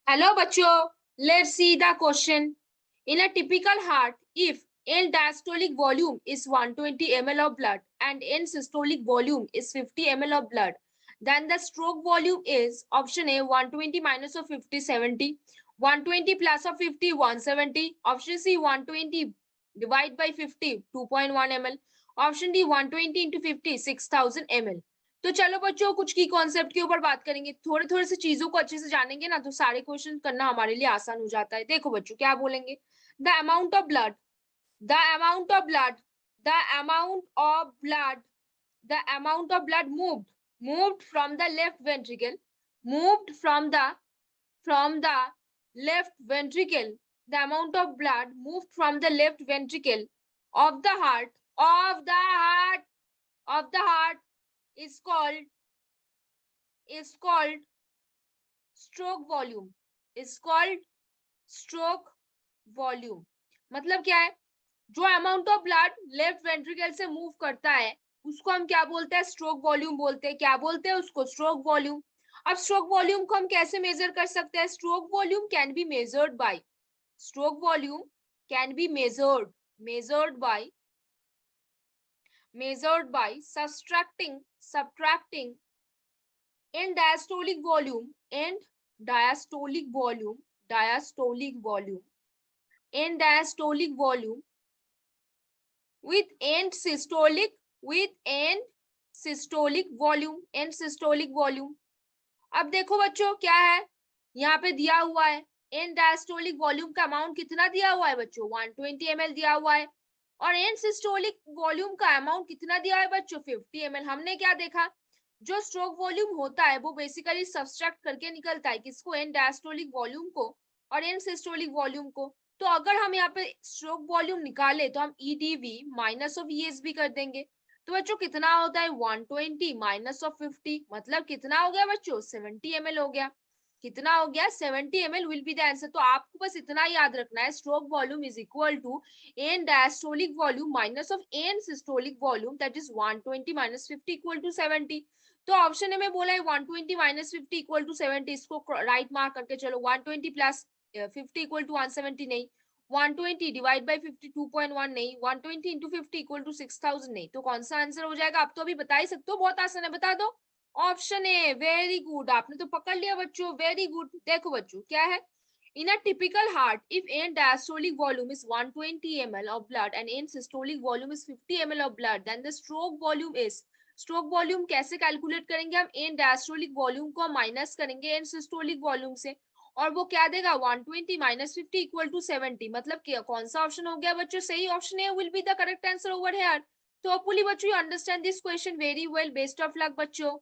Hello बच्चों, let's see the question. In a typical heart, if L diastolic volume is 120 ml of blood and N systolic volume is 50 ml of blood, then the stroke volume is option A 120 minus of 50 70, 120 plus of 50 170, option C 120 divide by 50 2.1 ml, option D 120 into 50 6000 ml. तो चलो बच्चों कुछ की concept के ऊपर बात करेंगे, थोड़े थोड़े से चीजों को अच्छे से जानेंगे ना तो सारे क्वेश्चन करना हमारे लिए आसान हो जाता है। देखो बच्चों क्या बोलेंगे, the amount of blood the amount of blood the amount of blood the amount of blood moved from the left ventricle moved from the left ventricle the amount of blood moved from the left ventricle of the heart of the heart of the heart is called stroke volume is called stroke volume। मतलब क्या है, जो amount of blood left ventricle से move करता है उसको हम क्या बोलते हैं, स्ट्रोक वॉल्यूम बोलते हैं। क्या बोलते हैं उसको, स्ट्रोक वॉल्यूम। अब स्ट्रोक वॉल्यूम को हम कैसे मेजर कर सकते हैं, stroke volume can be measured by stroke volume can be measured by subtracting and diastolic volume and diastolic volume with end systolic volume। अब देखो बच्चों क्या है, यहाँ पे दिया हुआ है एंड डायस्टोलिक वॉल्यूम का अमाउंट कितना दिया हुआ है बच्चों, 120 ml दिया हुआ है, और एंड सिस्टोलिक वॉल्यूम का अमाउंट कितना दिया है बच्चों, 50 ml। हमने क्या देखा, जो स्ट्रोक वॉल्यूम होता है वो बेसिकली सब्सट्रैक्ट करके निकलता है किसको, एंड डायस्टोलिक वॉल्यूम को और एंड सिस्टोलिक वॉल्यूम को। तो अगर हम यहाँ पे स्ट्रोक वॉल्यूम निकाले तो हम ईडीवी माइनस ऑफ ईएसबी कर देंगे। तो बच्चों कितना होता है 120 माइनस ऑफ 50, मतलब कितना हो गया बच्चों, 70 ml हो गया। कितना हो गया, 70 ml will be the answer. तो आपको बस इतना याद रखना है, stroke volume is equal to end diastolic volume minus of end systolic volume, that is 120 minus 50 equal to 70। तो ऑप्शन ए में बोला है 120 माइनस 50 इक्वल टू 70, इसको राइट मार्क करके चलो। 120 प्लस 50 इक्वल टू 170 नहीं, 120 डिवाइड बाय 50 2.1 नहीं, 120 इंटू 50 इक्वल टू 6000 नहीं। तो कौन सा आंसर हो जाएगा, आप तो अभी बता ही सकते हो, बहुत आसान है, बता दो। ऑप्शन ए, वेरी गुड, आपने तो पकड़ लिया बच्चों, वेरी गुड। देखो बच्चों क्या है, in a typical heart if end diastolic volume is 120 ml of blood and end systolic volume is 50 ml of blood, then the stroke volume is, stroke volume कैसे कैलकुलेट करेंगे हम, एन डायस्टोलिक वॉल्यूम को minus करेंगे N systolic volume से, और वो क्या देगा 120 माइनस 50 इक्वल टू 70। मतलब क्या, कौन सा ऑप्शन हो गया बच्चों, सही ऑप्शन है, will be the correct answer over here. तो hopefully बच्चों you understand this question very well, best of luck बच्चों।